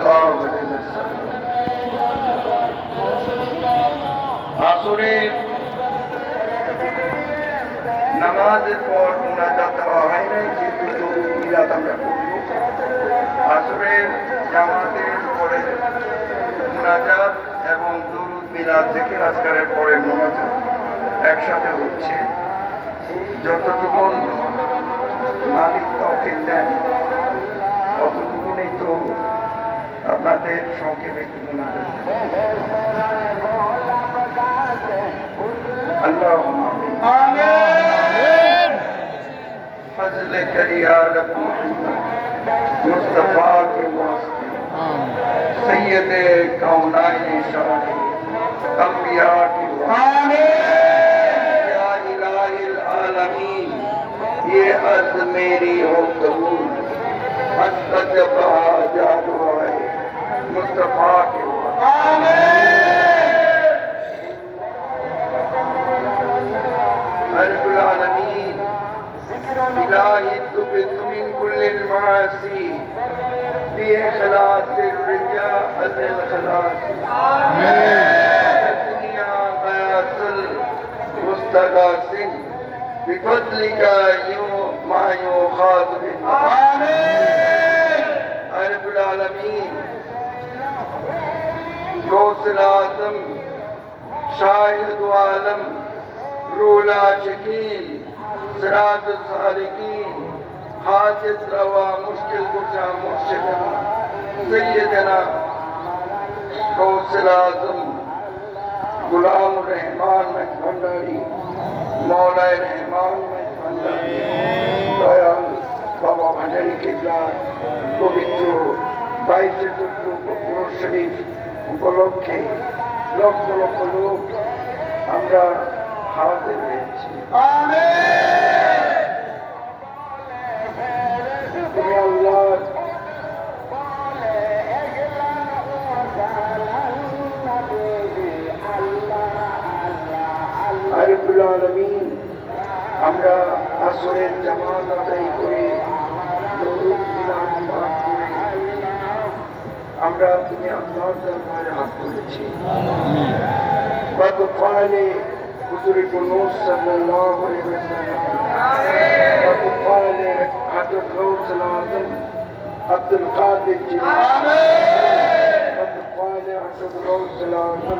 সাল্লাল্লাহু আলাইহি ওয়াসাল্লাম। আসরের নামাজের পর মুনাজাত দেওয়া হয় নাই, যেহেতু দরুদ মিলাদ আমরা করব। আসরের জামাতের পরে মুনাজাত এবং দরুদ মিলাদ জিকির আজকারের পরে মুনাজাত একসাথে হচ্ছে। যতটুকু মালিক তৌফিক দেন ততটুকুনি তো আপনাদের সংক্ষেপে একটু মুনাজাত। আল্লাহুম্মা আমিন। फजल करिया रब मुस्तफा के वास्ते सैयद कौनाइन शाही अंबिया की या इलाहिल आलमीन ये अर्ज मेरी हो कबूल मुस्तजब हाजात है मुस्तफा के रब्बुल आलमीन इलाही तुबित मिन कुल्लिल मासी बिइखलास الرجاء الخلاص दुनिया गयासुल मुस्तगासिन بفضلك ما يؤخذ آمين رب العالمين غوث العظم شاهد عالم روح العاشقین सिराज सालिकीन हाजिर रवा मुश्किल कुशा मुर्शिदना सैयदना गौसल आज़म गुलाम रहमान भंडारी मौला रहमान भंडारी दयाल बाबा भंडारी किबला पवित्र 22 কুরআন শরীফ উপলক্ষে লক্ষ লক্ষ লোক আমরা হাজির হয়েছি। তুমি আল্লাহ রব্বুল আলামিন আমরা আসরের জামাত আদায় করে দরুদ মিলাদ পাঠ করে আমরা তুমি আল্লাহর দরবারে হাত তুলেছি। বাদফালে হুজুর কুনুস সাল্লাল্লাহু আলাইহি ওয়াসাল্লাম বাদফালে হযরত গাউসুল আযম আব্দুল কাদের জিলানী বাদফালে হযরত গাউসুল আযম